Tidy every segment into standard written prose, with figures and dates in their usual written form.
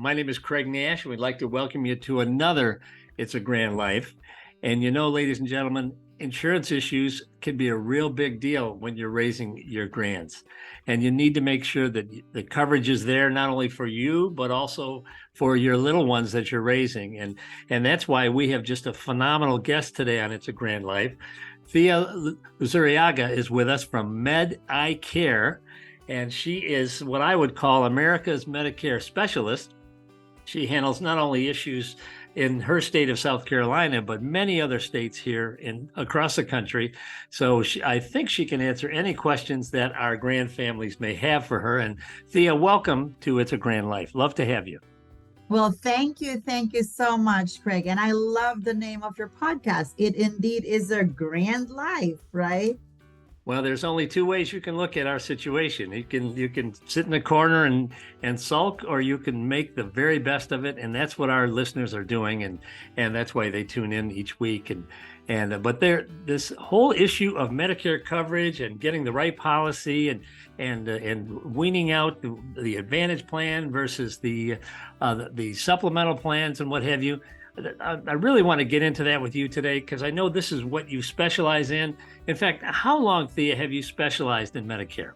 My name is Craig Nash, and we'd like to welcome you to another It's a Grand Life. And ladies and gentlemen, insurance issues can be a real big deal when you're raising your grands. And you need to make sure that the coverage is there, not only for you, but also for your little ones that you're raising. And that's why we have just a phenomenal guest today on It's a Grand Life. Thea Luzuriaga is with us from Medicare, and she is what I would call America's Medicare specialist. She handles not only issues in her state of South Carolina, but many other states here across the country. So I think she can answer any questions that our grand families may have for her. And Thea, welcome to It's a Grand Life. Love to have you. Well, thank you. Thank you so much, Craig. And I love the name of your podcast. It indeed is a grand life, right? Well, there's only two ways you can look at our situation. You can sit in the corner and sulk, or you can make the very best of it, and that's what our listeners are doing, and that's why they tune in each week. But this whole issue of Medicare coverage and getting the right policy and weaning out the Advantage plan versus the supplemental plans and what have you. I really want to get into that with you today because I know this is what you specialize in. In fact, how long, Thea, have you specialized in Medicare?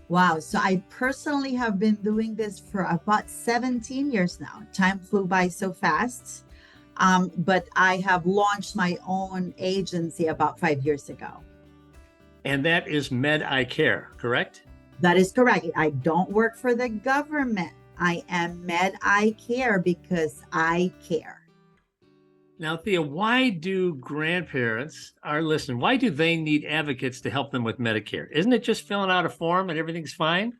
Wow. So I personally have been doing this for about 17 years now. Time flew by so fast. But I have launched my own agency about 5 years ago. And that is Medicare, correct? That is correct. I don't work for the government. I am Medicare because I care. Now, Thea, why do grandparents, our listeners, why do they need advocates to help them with Medicare? Isn't it just filling out a form and everything's fine?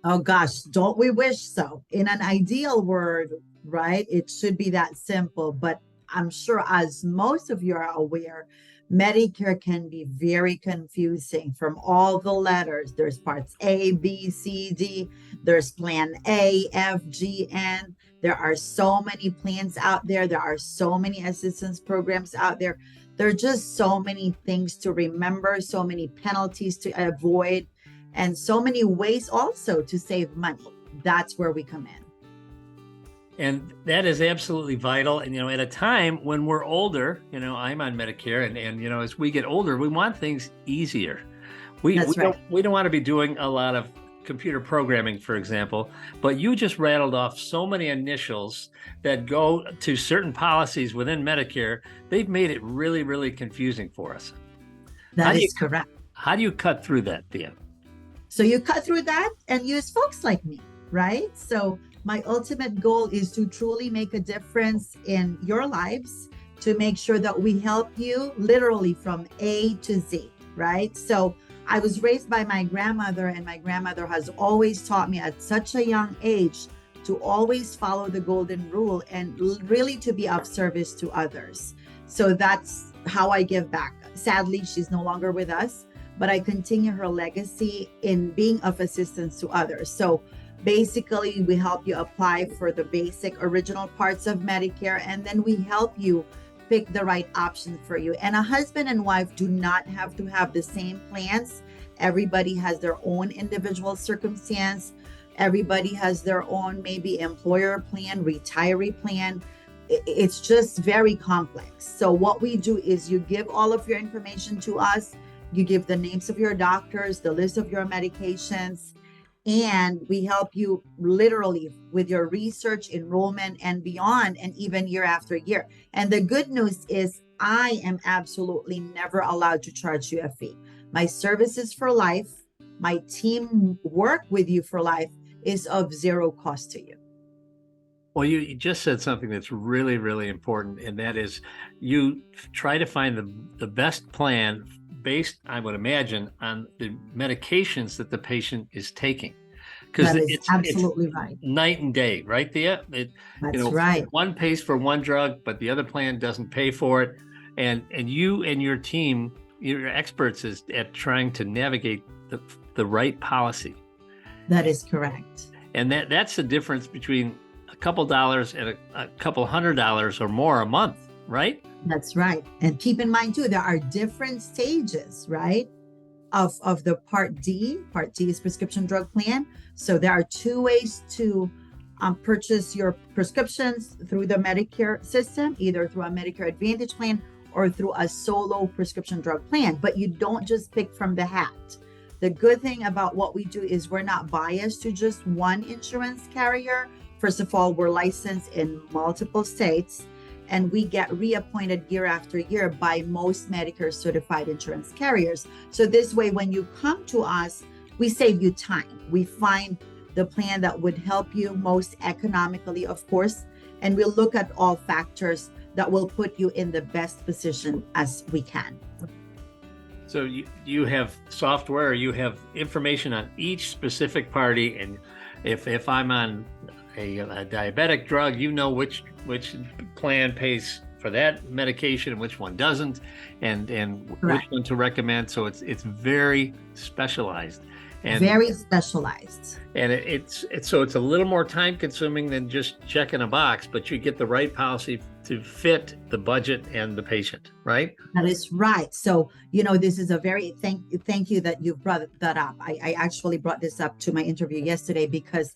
Oh gosh, don't we wish so? In an ideal world, right? It should be that simple. But I'm sure, as most of you are aware, Medicare can be very confusing from all the letters. There's parts A, B, C, D. There's plan A, F, G, N. There are so many plans out there. There are so many assistance programs out there. There are just so many things to remember, so many penalties to avoid, and so many ways also to save money. That's where we come in. And that is absolutely vital. And, at a time when we're older, I'm on Medicare and as we get older, we want things easier. We don't want to be doing a lot of computer programming, for example, but you just rattled off so many initials that go to certain policies within Medicare. They've made it really, really confusing for us. That is correct. How do you cut through that, Thea? So you cut through that and use folks like me, right? So my ultimate goal is to truly make a difference in your lives, to make sure that we help you literally from A to Z, right? So I was raised by my grandmother, and my grandmother has always taught me at such a young age to always follow the golden rule and really to be of service to others. So that's how I give back. Sadly, she's no longer with us, but I continue her legacy in being of assistance to others. So basically, we help you apply for the basic original parts of Medicare, and then we help you pick the right option for you. And a husband and wife do not have to have the same plans. Everybody has their own individual circumstance. Everybody has their own maybe employer plan, retiree plan. It's just very complex. So what we do is you give all of your information to us. You give the names of your doctors, the list of your medications, and we help you literally with your research, enrollment, and beyond, and even year after year. And the good news is I am absolutely never allowed to charge you a fee. My service is for life. My team work with you for life is of zero cost to you. Well, you just said something that's really, really important, and that is you try to find the best plan based, I would imagine, on the medications that the patient is taking. Because it's absolutely right. Night and day, right, Thea? That's right. One pays for one drug, but the other plan doesn't pay for it. And you and your team, you're experts at trying to navigate the right policy. That is correct. And that's the difference between a couple dollars and a couple $100 or more a month, right? That's right. And keep in mind too, there are different stages, right? Of the Part D. Part D is prescription drug plan. So there are two ways to purchase your prescriptions through the Medicare system, either through a Medicare Advantage plan or through a solo prescription drug plan. But you don't just pick from the hat. The good thing about what we do is we're not biased to just one insurance carrier. First of all, we're licensed in multiple states, and we get reappointed year after year by most Medicare certified insurance carriers. So this way, when you come to us, we save you time. We find the plan that would help you most economically, of course, and we'll look at all factors that will put you in the best position as we can. So you have software, you have information on each specific party, and if I'm on a diabetic drug, you know which plan pays for that medication and which one doesn't, and which one to recommend. So it's very specialized. And very specialized. And it's a little more time consuming than just checking a box, but you get the right policy to fit the budget and the patient, right? That is right. So, this is a very thank you that you brought that up. I actually brought this up to my interview yesterday because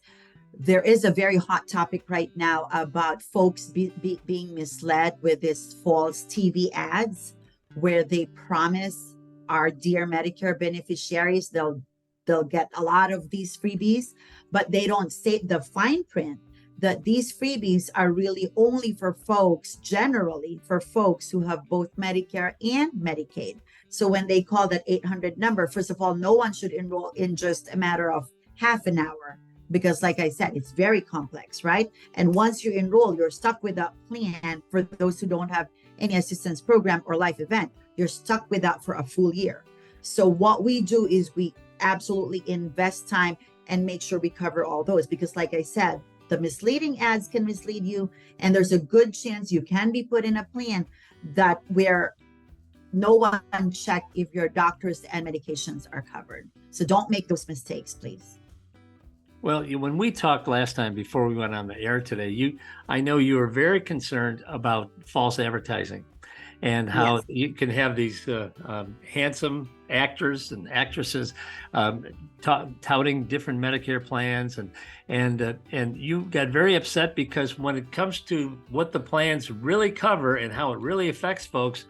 there is a very hot topic right now about folks being misled with this false TV ads where they promise our dear Medicare beneficiaries they'll get a lot of these freebies, but they don't say the fine print that these freebies are really only for folks, generally for folks who have both Medicare and Medicaid. So when they call that 800 number, first of all, no one should enroll in just a matter of half an hour, because like I said, it's very complex, right? And once you enroll, you're stuck with that plan. For those who don't have any assistance program or life event, you're stuck with that for a full year. So what we do is we absolutely invest time and make sure we cover all those, because like I said, the misleading ads can mislead you, and there's a good chance you can be put in a plan that where no one check if your doctors and medications are covered. So don't make those mistakes, please. Well, when we talked last time before we went on the air today, I know you were very concerned about false advertising and how Yes. you can have these handsome actors and actresses touting different Medicare plans, and you got very upset because when it comes to what the plans really cover and how it really affects folks,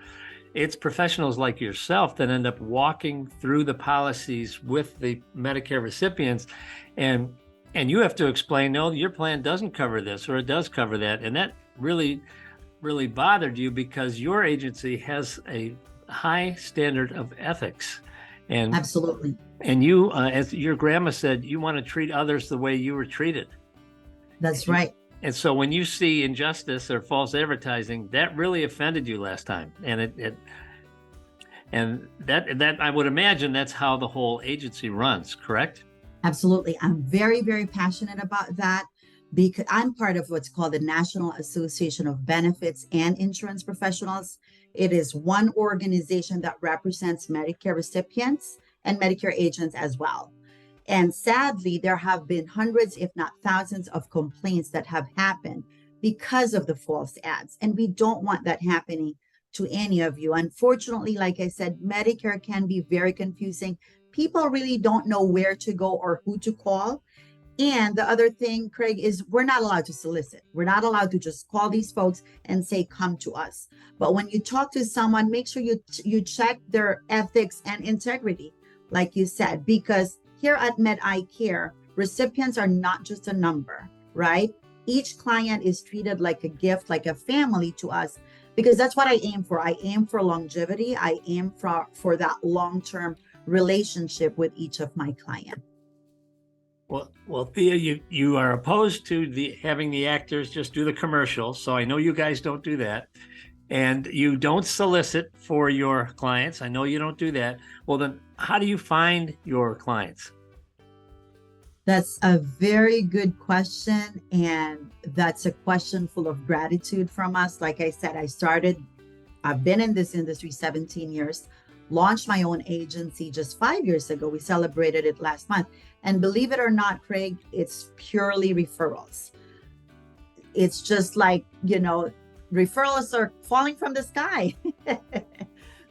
it's professionals like yourself that end up walking through the policies with the Medicare recipients, and you have to explain, no, your plan doesn't cover this or it does cover that, and that really bothered you because your agency has a high standard of ethics. And Absolutely. And you, as your grandma said, you want to treat others the way you were treated. That's right. And so when you see injustice or false advertising, that really offended you last time. And that I would imagine that's how the whole agency runs, correct? Absolutely. I'm very, very passionate about that because I'm part of what's called the National Association of Benefits and Insurance Professionals. It is one organization that represents Medicare recipients and Medicare agents as well. And sadly, there have been hundreds, if not thousands, of complaints that have happened because of the false ads. And we don't want that happening to any of you. Unfortunately, like I said, Medicare can be very confusing. People really don't know where to go or who to call. And the other thing, Craig, is we're not allowed to solicit. We're not allowed to just call these folks and say, come to us. But when you talk to someone, make sure you check their ethics and integrity, like you said, because here at MedICare, recipients are not just a number, right? Each client is treated like a gift, like a family to us, because that's what I aim for. I aim for longevity. I aim for that long-term relationship with each of my clients. Well, Thea, you are opposed to having the actors just do the commercials. So I know you guys don't do that. And you don't solicit for your clients. I know you don't do that. Well, then how do you find your clients? That's a very good question. And that's a question full of gratitude from us. Like I said, I've been in this industry 17 years, launched my own agency just 5 years ago. We celebrated it last month. And believe it or not, Craig, it's purely referrals. It's just like, referrals are falling from the sky.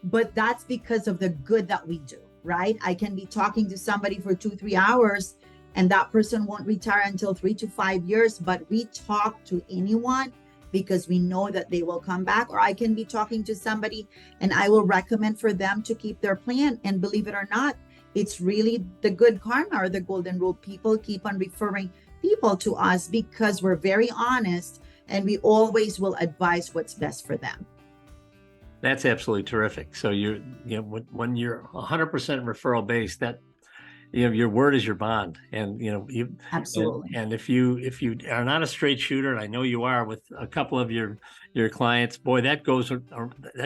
But that's because of the good that we do, right? I can be talking to somebody for 2-3 hours and that person won't retire until 3 to 5 years, but we talk to anyone because we know that they will come back. Or I can be talking to somebody and I will recommend for them to keep their plan. And believe it or not, it's really the good karma or the golden rule. People keep on referring people to us because we're very honest and we always will advise what's best for them. That's absolutely terrific. So when you're 100% referral based, that your word is your bond, and you Absolutely. and if you are not a straight shooter, and I know you are with a couple of your clients, boy, that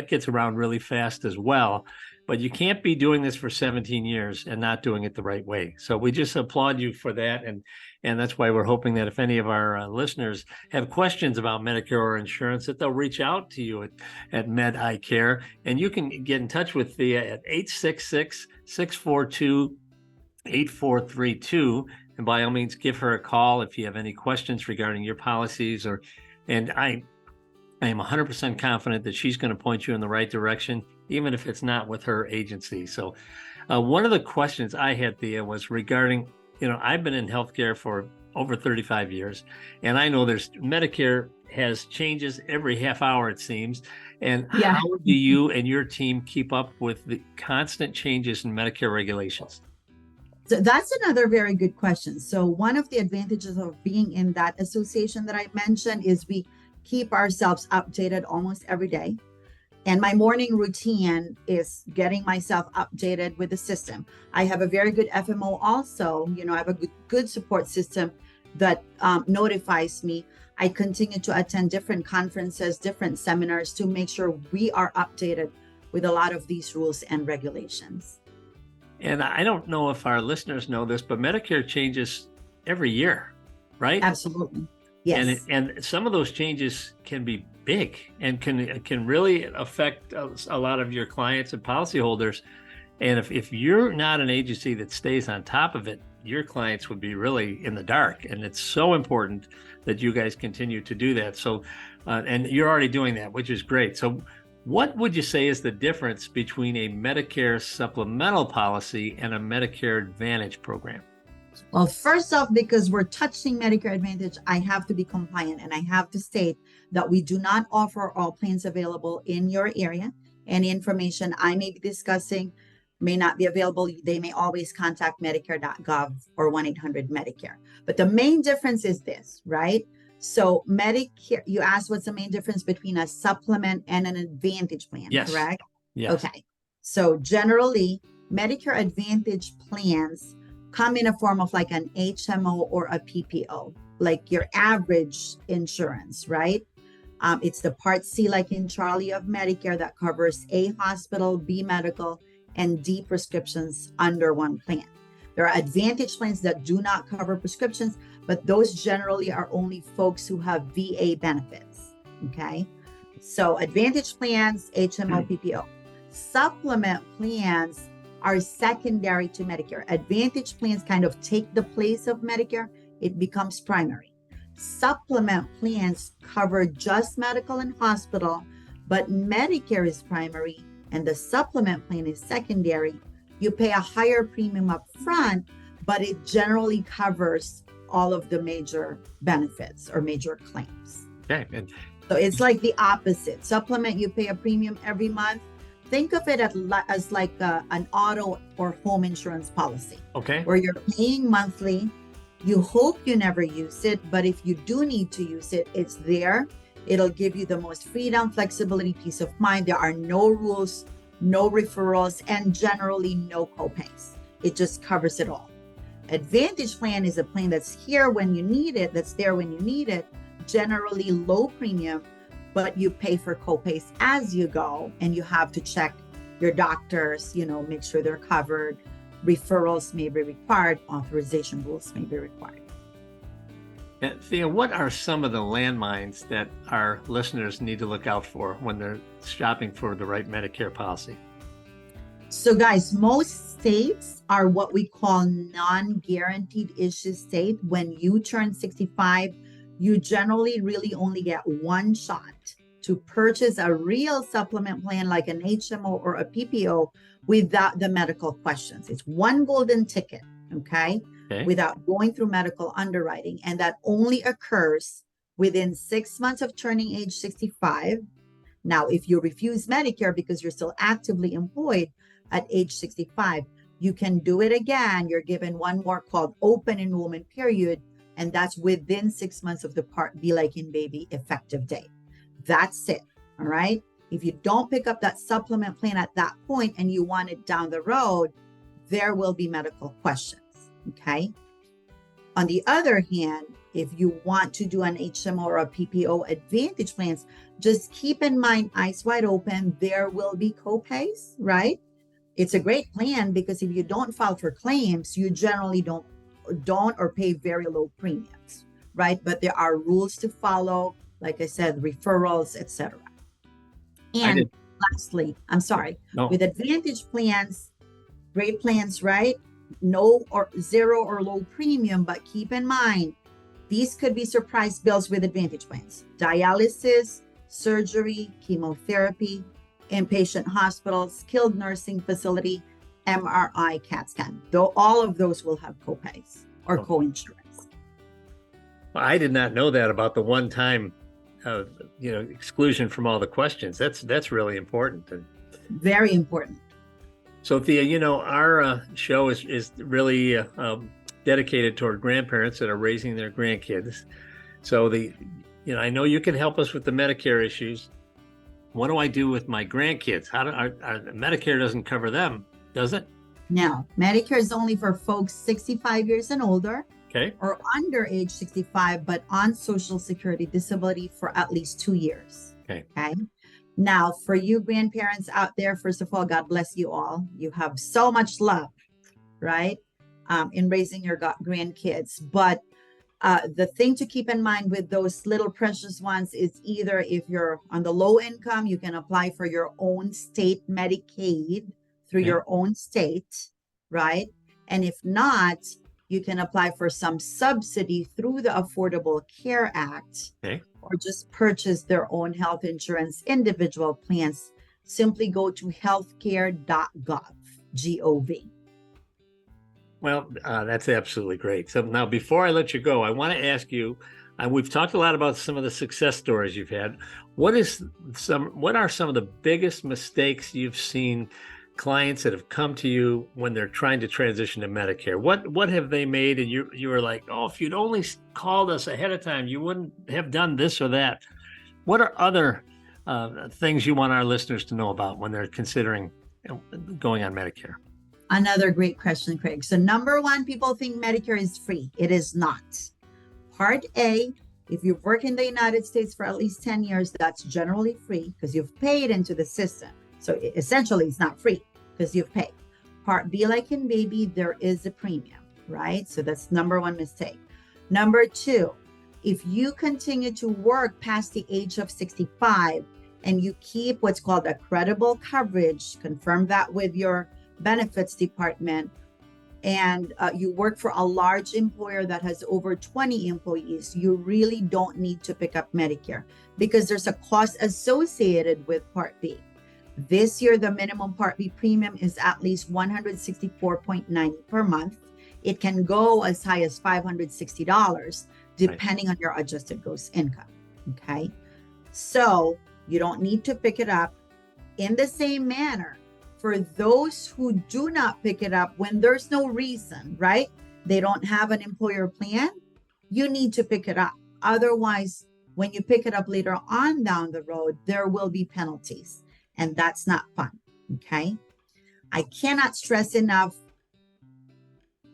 gets around really fast as well. But you can't be doing this for 17 years and not doing it the right way. So we just applaud you for that, and that's why we're hoping that if any of our listeners have questions about Medicare or insurance, that they'll reach out to you at Med Eye Care, and you can get in touch with Thea at 866-642-8432, and by all means give her a call if you have any questions regarding your policies. And I am 100% confident that she's going to point you in the right direction, even if it's not with her agency. So one of the questions I had, Thea, was regarding, I've been in healthcare for over 35 years, and I know Medicare has changes every half hour, it seems. And Yeah. how do you and your team keep up with the constant changes in Medicare regulations? So that's another very good question. So one of the advantages of being in that association that I mentioned is we keep ourselves updated almost every day. And my morning routine is getting myself updated with the system. I have a very good FMO also. I have a good support system that notifies me. I continue to attend different conferences, different seminars to make sure we are updated with a lot of these rules and regulations. And I don't know if our listeners know this, but Medicare changes every year, right? Absolutely. Yes. And some of those changes can be big and can really affect a lot of your clients and policyholders. And if you're not an agency that stays on top of it, your clients would be really in the dark. And it's so important that you guys continue to do that. So, and you're already doing that, which is great. So what would you say is the difference between a Medicare supplemental policy and a Medicare Advantage program? Well, first off, because we're touching Medicare Advantage, I have to be compliant and I have to state that we do not offer all plans available in your area. Any information I may be discussing may not be available. They may always contact medicare.gov or 1-800-Medicare. But the main difference is this, right? So Medicare, you asked what's the main difference between a supplement and an Advantage plan, Yes. correct? Yes. Okay. So generally, Medicare Advantage plans come in a form of like an HMO or a PPO, like your average insurance, right? It's the Part C, like in Charlie, of Medicare that covers A, hospital, B, medical, and D, prescriptions under one plan. There are Advantage plans that do not cover prescriptions, but those generally are only folks who have VA benefits, okay? So Advantage plans, HMO, PPO. Supplement plans are secondary to Medicare. Advantage plans kind of take the place of Medicare. It becomes primary. Supplement plans cover just medical and hospital, but Medicare is primary and the supplement plan is secondary. You pay a higher premium up front, but it generally covers all of the major benefits or major claims. Okay. And so it's like the opposite. Supplement, you pay a premium every month. Think of it as like an auto or home insurance policy. Okay. Where you're paying monthly. You hope you never use it, but if you do need to use it, it's there. It'll give you the most freedom, flexibility, peace of mind. There are no rules, no referrals, and generally no copays. It just covers it all. Advantage plan is a plan that's here when you need it, that's there when you need it, generally low premium, but you pay for copays as you go, and you have to check your doctors, make sure they're covered. Referrals may be required, authorization rules may be required. Thea, what are some of the landmines that our listeners need to look out for when they're shopping for the right Medicare policy? So guys, most states are what we call non-guaranteed issue state. When you turn 65, you generally really only get one shot to purchase a real supplement plan like an HMO or a PPO without the medical questions. It's one golden ticket, okay? Okay. without going through medical underwriting. And that only occurs within 6 months of turning age 65. Now, if you refuse Medicare because you're still actively employed at age 65, you can do it again. You're given one more called open enrollment period, and that's within 6 months of the Part B like in baby effective date. That's it. All right. If you don't pick up that supplement plan at that point and you want it down the road, there will be medical questions. Okay. On the other hand, if you want to do an HMO or a PPO Advantage plans, just keep in mind, eyes wide open, there will be copays, right? It's a great plan because if you don't file for claims, you generally don't or pay very low premiums, right? But there are rules to follow, like I said, referrals, etc. And lastly, I'm sorry, with Advantage plans, great plans, right? No or zero or low premium, but keep in mind, these could be surprise bills with Advantage plans. Dialysis, surgery, chemotherapy, inpatient hospital, skilled nursing facility, MRI, CAT scan. Though all of those will have copays or co-insurance. Well, I did not know that about the one-time, exclusion from all the questions. That's really important. Very important. So Thea, our show is really dedicated toward grandparents that are raising their grandkids. So I know you can help us with the Medicare issues. What do I do with my grandkids? Medicare doesn't cover them, does it? No, Medicare is only for folks 65 years and older. Okay. Or under age 65, but on Social Security disability for at least 2 years. Okay. Now, for you grandparents out there, first of all, God bless you all. You have so much love, right? In raising your grandkids. But the thing to keep in mind with those little precious ones is either if you're on the low income, you can apply for your own state Medicaid through your own state, right? And if not, you can apply for some subsidy through the Affordable Care Act, or just purchase their own health insurance individual plans. Simply go to healthcare.gov, G-O-V. Well, that's absolutely great. So now, before I let you go, I want to ask you, we've talked a lot about some of the success stories you've had. What are some of the biggest mistakes you've seen clients that have come to you when they're trying to transition to Medicare? What have they made? And you were like, oh, if you'd only called us ahead of time, you wouldn't have done this or that. What are other things you want our listeners to know about when they're considering going on Medicare? Another great question, Craig. So number one, people think Medicare is free. It is not. Part A, if you've worked in the United States for at least 10 years, that's generally free because you've paid into the system. So essentially, it's not free because you've paid. Part B, like in baby, there is a premium, right? So that's number one mistake. Number two, if you continue to work past the age of 65 and you keep what's called a credible coverage, confirm that with your benefits department, and you work for a large employer that has over 20 employees, you really don't need to pick up Medicare because there's a cost associated with Part B. This year, the minimum Part B premium is at least $164.90 per month. It can go as high as $560, depending on your adjusted gross income. Okay. So you don't need to pick it up. In the same manner, for those who do not pick it up when there's no reason, right? They don't have an employer plan, you need to pick it up. Otherwise, when you pick it up later on down the road, there will be penalties. And that's not fun, okay? I cannot stress enough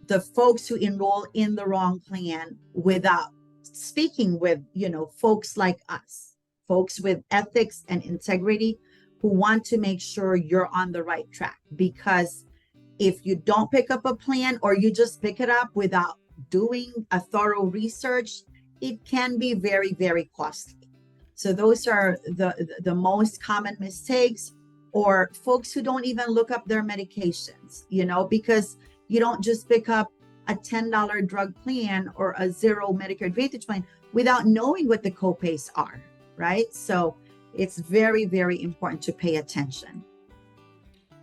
the folks who enroll in the wrong plan without speaking with, folks like us, folks with ethics and integrity who want to make sure you're on the right track. Because if you don't pick up a plan or you just pick it up without doing a thorough research, it can be very, very costly. So those are the most common mistakes, or folks who don't even look up their medications, because you don't just pick up a $10 drug plan or a zero Medicare Advantage plan without knowing what the copays are, right? So it's very, very important to pay attention.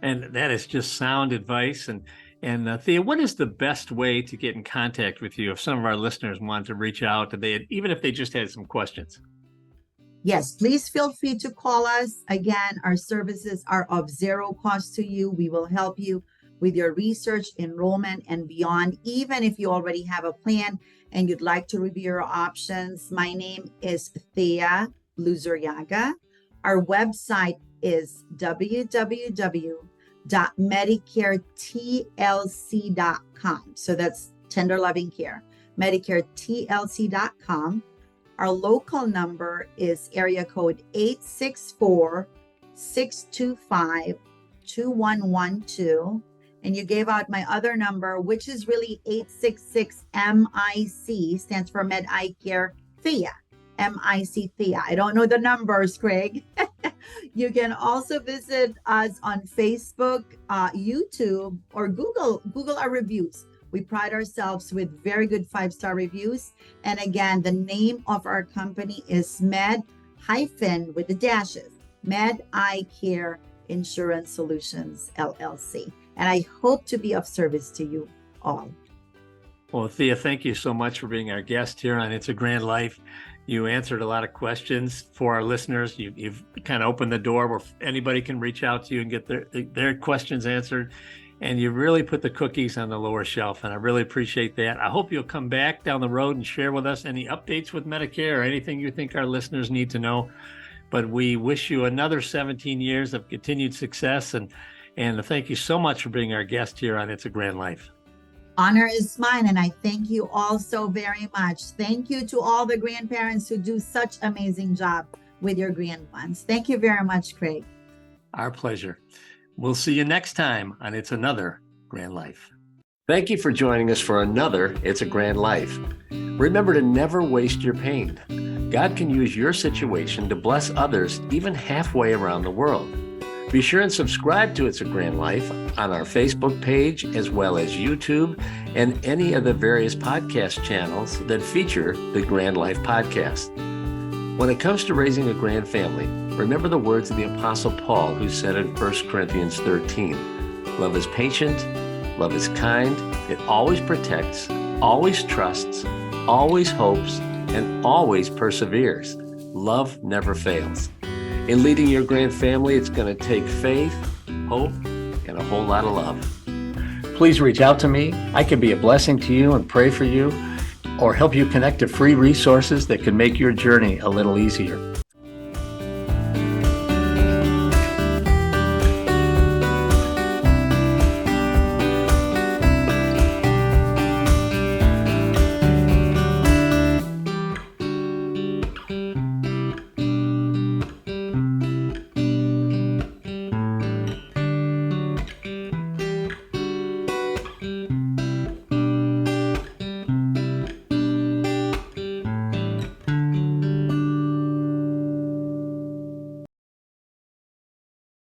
And that is just sound advice. And And Thea, what is the best way to get in contact with you if some of our listeners want to reach out, even if they just had some questions? Yes, please feel free to call us. Again, our services are of zero cost to you. We will help you with your research, enrollment, and beyond. Even if you already have a plan and you'd like to review your options, my name is Thea Luzuriaga. Our website is www.medicaretlc.com. So that's tender loving care, medicaretlc.com. Our local number is area code 864-625-2112. And you gave out my other number, which is really 866-MIC, stands for Med Eye Care Thea, MIC Thea. I don't know the numbers, Craig. You can also visit us on Facebook, YouTube, or Google. Google our reviews. We pride ourselves with very good 5-star reviews. And again, the name of our company is Med Eye Care Insurance Solutions, LLC. And I hope to be of service to you all. Well, Thea, thank you so much for being our guest here on It's a Grand Life. You answered a lot of questions for our listeners. You've kind of opened the door where anybody can reach out to you and get their questions answered. And you really put the cookies on the lower shelf, and I really appreciate that. I hope you'll come back down the road and share with us any updates with Medicare or anything you think our listeners need to know. But we wish you another 17 years of continued success, and thank you so much for being our guest here on It's a Grand Life. Honor is mine, and I thank you all so very much. Thank you to all the grandparents who do such amazing job with your grand ones. Thank you very much, Craig. Our pleasure. We'll see you next time on It's Another Grand Life. Thank you for joining us for another It's a Grand Life. Remember to never waste your pain. God can use your situation to bless others even halfway around the world. Be sure and subscribe to It's a Grand Life on our Facebook page, as well as YouTube and any of the various podcast channels that feature the Grand Life podcast. When it comes to raising a grand family, remember the words of the Apostle Paul, who said in 1 Corinthians 13, "Love is patient, love is kind, it always protects, always trusts, always hopes, and always perseveres. Love never fails." In leading your grand family, it's going to take faith, hope, and a whole lot of love. Please reach out to me. I can be a blessing to you and pray for you, or help you connect to free resources that can make your journey a little easier.